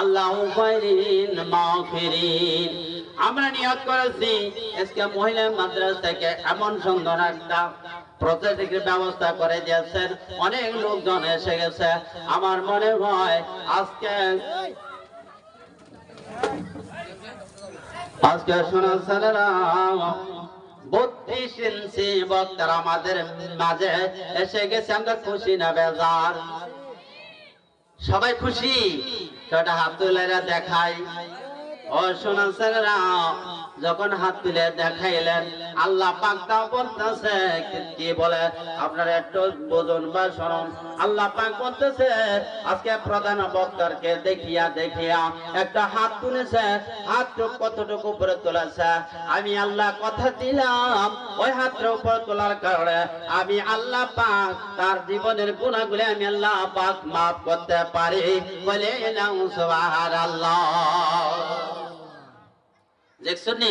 আল্লাহু খায়রিন মাগফিরিন। আমরা নিয়ত করেছি আজকে মহিলা মাদ্রাসা থেকে এমন সুন্দর একটা প্রজেক্টের ব্যবস্থা করে দিয়েছেন, অনেক লোকজন এসে গেছে। আমার মনে হয় আজকে শোনাচ্ছেন 32 ইঞ্চি বক্তারা আমাদের মাঝে এসে গেছে। আমরা খুশি না বেজার? সবাই খুশি? সেটা হাত তুলে দেখাই। ও শোনাচ্ছেন যখন হাত তুলে দেখাইলেন আল্লাহ পাক তা বলতেছে, কি বলে আপনারা একটু বুঝুন বা শুনুন। আল্লাহ পাক বলতেছে আজকে প্রধান বক্তাকে দেখিয়া দেখিয়া একটা হাত তুলেছে, হাত কতটুকু উপরে তুলেছে। আমি আল্লাহ কথা দিলাম ওই হাতটা উপরে তোলার কারণে আমি আল্লাহ পাক তার জীবনের গুনাহগুলো আমি আল্লাহ পাক মাফ করতে পারি। বলে সুবহানাল্লাহ। দেখছেন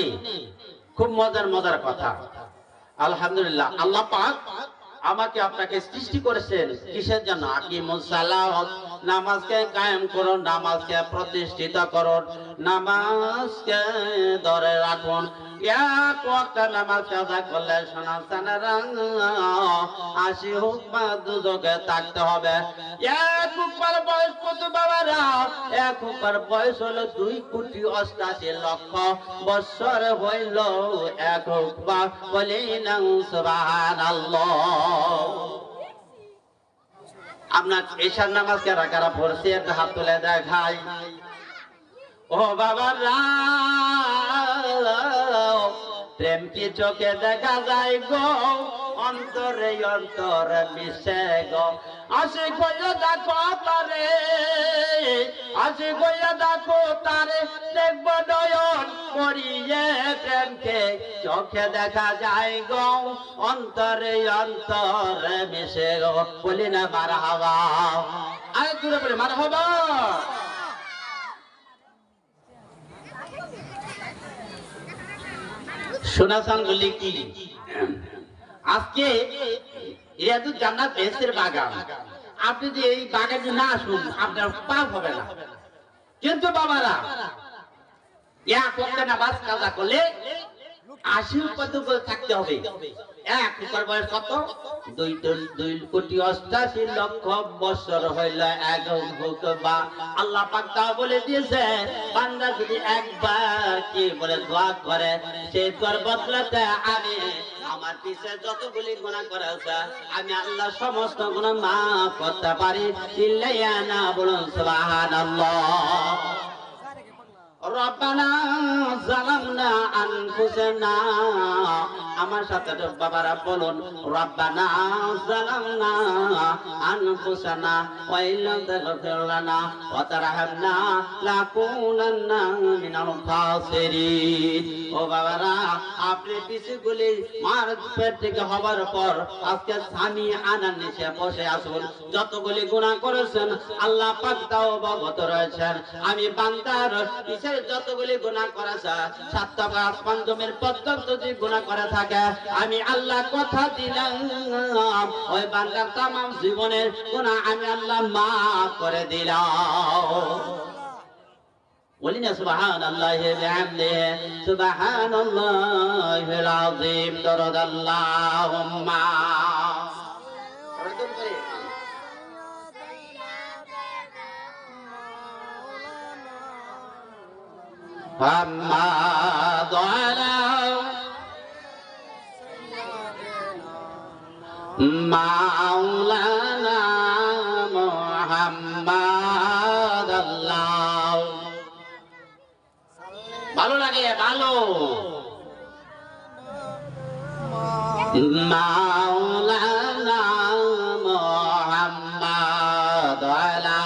খুব মজার কথা। আলহামদুলিল্লাহ, আল্লাহ পাক আমাকে আপনাকে সৃষ্টি করেছেন কিসের জন্য? আকিমুস সালাত, নামাজকে কায়েম করুন, নামাজকে প্রতিষ্ঠিত করুন, নামাজকে ধরে রাখুন। এক ওয়াক্ত নামাজ কাজা করলে সোনাসানারা 80 হোক বা দুজকে থাকতে হবে। এক হুকবার বয়স কত বাবারা? এক হুকবার বয়স হলো 2,88,00,000 বৎসর হইল এক হুকবা। বলি না সুবহানাল্লাহ। আপনার এশার নামাজ কারা কারা পড়ছে একটা হাত তুলে দেখাই। ও বাবারা, প্রেম কি চোখে দেখা যায় গো, অন্তরে অন্তরে মিশে গো। আসে কইয়া দেখো তারে, আসে কইয়া দেখো তারে, দেখবো নয়ন করিয়ে। প্রেমকে চোখে দেখা যায় গো, অন্তরে অন্তরে মিশে গো। বলি না মারহাবা? আরে দূরে বলে মারহাবা। শোনাসান বলি কি আজকে রিয়াদুল জান্নাত বেহেশতের বাগান, আপনি যদি এই বাগানে না আসুন আপনার পাপ হবে না। কিন্তু বাবারা এক ওয়াক্ত নামাজ কাজা করলে 80 পর্যন্ত থাকতে হবে। এক হুকর বয়স কত? 2,88,00,000 বছর হইল এক হুকবা। আল্লাহ পাক তা বলে দিয়েছে বান্দা যদি একবার কি বলে দোয়া করে, সেই দোয়ার বদলাতে আমি আমার পিছে যতগুলি গুনাহ করেছে আমি আল্লাহ সমস্ত গুনাহ মাফ করতে পারি। চিল্লাইয়া না বলুন সুবহানাল্লাহ। রব্বানা যালামনা আনফুসানা, আমার সাথে বাবারা বলুন রব্বানা যালামনা আনফুসানা ওয়া ইল্লাম তাগফির লানা ওয়া তারহামনা লাকুনান্না মিনাল খাসিরিন। ও বাবারা, আপনি পিছুগুলি মার পেট থেকে হবার পর আজকে স্বামী আনার নিচে বসে আসুন। যতগুলি গুনাহ করেছেন আল্লাহ পাক তাও অবগত রয়েছেন। আমি বান্দার পিছে যতগুলি গুনাহ করেছে, 7টা আসমান জমির পর্যন্ত যে গুনাহ করে থাকে, আমি আল্লাহ কথা দিলাম ওই বান্দার तमाम জীবনের গুনাহ আমি আল্লাহ মাফ করে দিলাম। বলি না সুবহানাল্লাহি ওয়া বিহামদিহি সুবহানাল্লাহিল আযীম। দরুদাল্লাহুম্মা محمد على مولانا محمد الله। ভালো লাগে ভালো। مولانا محمد على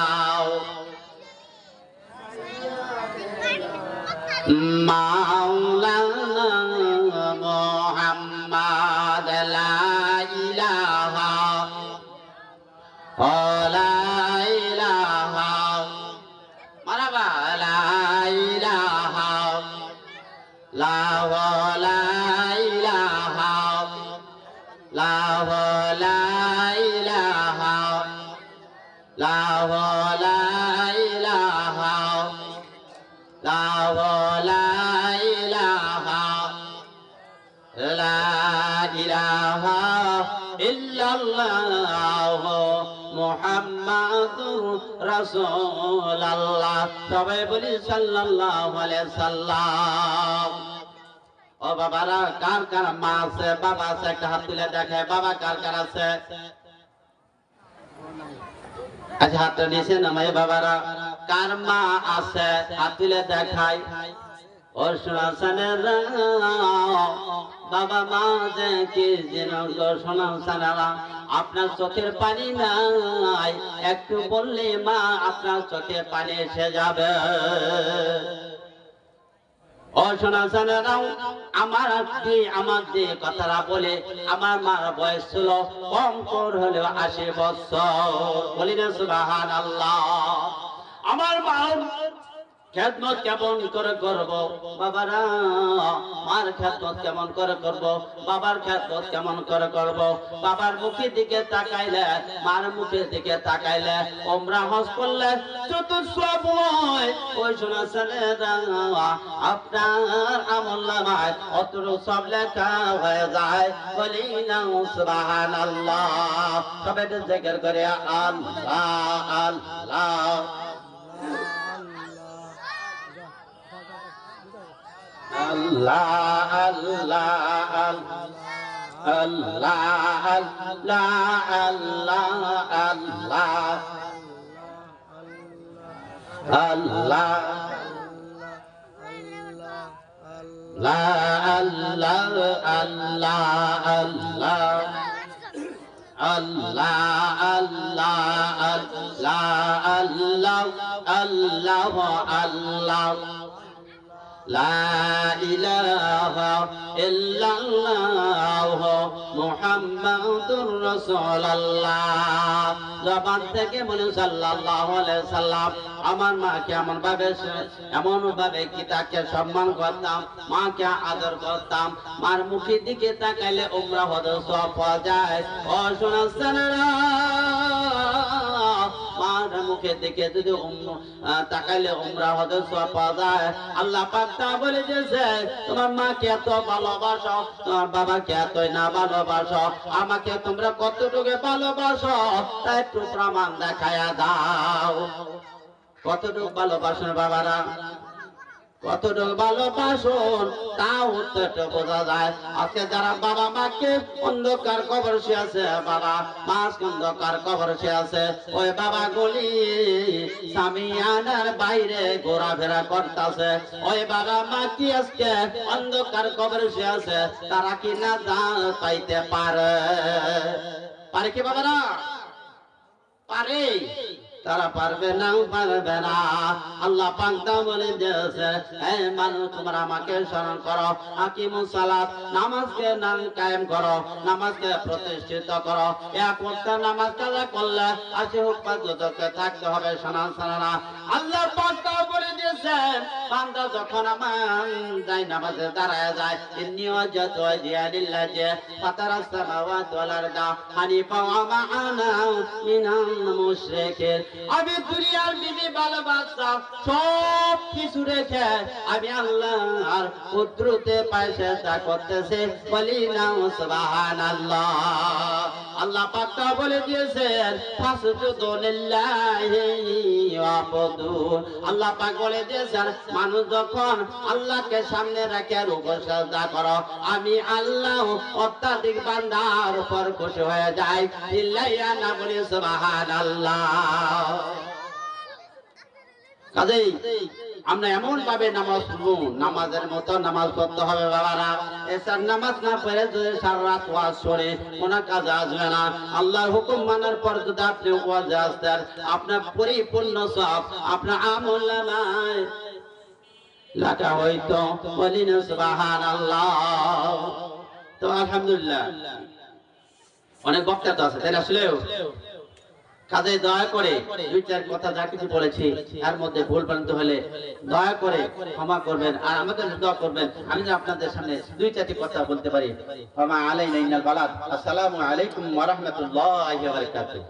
مولانا محمد لا إله لا إله مرحبا لا إله لا لا إله لا لا إله لا لا إله লা ইলাহা লা ইলাহা ইল্লাল্লাহ মুহাম্মাদুর রাসূলুল্লাহ। সবাই বলি সাল্লাল্লাহু আলাইহি সাল্লাম। ও বাবারা, কার কার মা আছে, বাবা আছে, একটা হাত তুলে দেখে। বাবা কার কার আছে? আচ্ছা, হাতটা নিচে নামাই। বাবারা, কার মা আছে হাত তুলে দেখাই। ও শোনাসানেরা, বাবা মা যে কি যেন শোনাসানেরা, আপনার চোখের পানি নাই, একটু বললে মা আপনার চোখের পানি এসে যাবে। ও শোনাসানেরাও, আমার যে কথাটা বলে, আমার মার বয়স ছিল কম করে হলেও 80 বছর। বলি না সুবহানাল্লাহ। আমার মার খেদমত কেমন করে করব বাবারা? মার খেদমত কেমন করে করব? বাবার খেদমত কেমন করে করব? বাবার মুখের দিকে তাকাইলে, মার মুখের দিকে তাকাইলে, ওমরা হজ করলে চতুর্থ হয়। ওই শোনা ছেলেরা, আপনার আমলনামায় অতটুকু সব লেখা হয়ে যায়। বলি না সুবহানাল্লাহ। সবাই জিকির করে আল্লাহ আল্লাহ। Allah Allah Allah Allah Allah Allah La Allah Allah Allah Allah Allah Allah Allah লা ইলাহা ইল্লাল্লাহ মুহাম্মাদুর রাসূলুল্লাহ। জবান থেকে বলে সাল্লাল্লাহু আলাইহি সাল্লাম। আমার মাকে এমন ভাবে কি তাকে সম্মান করতাম, মাকে আদর করতাম। মার মুখের দিকে তাকাইলে উমরা হজ সওয়াব পাওয়া যায়। ও শোনাচ্ছেনা, মার মুখের দিকে যদি তাকাইলে উমরা হজ সওয়াব পাওয়া যায়। আল্লাহ পাক তা বলে দিয়েছে, তোমার মাকে এত ভালোবাসো, তোমার বাবাকে এতই না ভালোবাসো, আমাকে তোমরা কতটুকু ভালোবাসো তা একটু প্রমাণ দেখায়া দাও। কতটুকু ভালোবাসেন বাবারা? কতটুকু ভালোবাসুন তাও উত্তরটা বোঝা যায়। আজকে যারা বাবা মাকে অন্ধকার কবর সে আছে, বাবা মাস অন্ধকার কবর সে আছে, ওই বাবা গুলি সামিয়ানার বাইরে ঘোরাফেরা করতেছে। ওই বাবা মা কি আজকে অন্ধকার কবর সে আছে, তারা কি না পাইতে পারে? পারে কি বাবারা? পারে? তারা পারবে না, পারবে না। আল্লাহ পাক তা বলে দিয়েছে, হে মানুষ, তোমরা আমাকে স্মরণ করো, আকিমুস সালাত, নামাজকে কায়েম করো, নামাজকে প্রতিষ্ঠিত করো। এক ওয়াক্ত নামাজ কাজা করলে 80 হুকমত যতকে থাকতে হবে। শোনা শোনা, আল্লাহ পাক তা বলে দিয়েছেন, বান্দা যখন আমার যায় নামাজে দাঁড়ায় যায়, ইন্নী ওয়াজহাতু ওয়াজহিয়া লিল্লাযী ফাতারাস সামাওয়াতি ওয়াল আরদা হানিফা ওয়া মা আনা মিনাল মুশরিকিন। আমি দুনিয়ার বিবি ভালোবাসা সব কিছু রেখে আমি আল্লাহর কুদরতে পায়ে সেজদা করতেছি। বলি না সুবহানাল্লাহ। আল্লাহ পাক তা বলে দিয়েছেন, ফাসজুদু লিল্লাহি ওয়াবুদু। আল্লাহ পাক বলে দিয়েছেন, মানুষ যখন আল্লাহকে সামনে রেখে রুকু সিজদা করো, আমি আল্লাহ অত্যাধিক বান্দার উপর খুশি হয়ে যাই। ইল্লাইয়া না বলি সুবহানাল্লাহ। কাজেই আমরা এমন ভাবে নামাজ পড়বো, নামাজের মতো নামাজ পড়তে হবে বাবারা। এসার নামাজ না পড়ে যদি সারা রাত ওয়াজ শুনে কোনো কাজ আসবে না। আল্লাহর হুকুম মানার পর যদি আপনি ওয়াজে আসতেন, আপনার পরিপূর্ণ সব আপনার আমল নামায় লেখা হইতো। বলি না সুবহানাল্লাহ। তো আলহামদুলিল্লাহ, অনেক বক্তা তো আছে তাই না? আসলেও কাজে দয়া করে দুই চার কথা যা কিছু বলেছি এর মধ্যে ভুল ভ্রান্ত হলে দয়া করে ক্ষমা করবেন, আর আমাদের দোয়া করবেন আমি যেন আপনাদের সামনে দুই চারটি কথা বলতে পারি। ওয়া মা আলাইনা ইল্লাল বালাগ। আসসালামু আলাইকুম ওয়া রাহমাতুল্লাহি ওয়া বারাকাতুহু।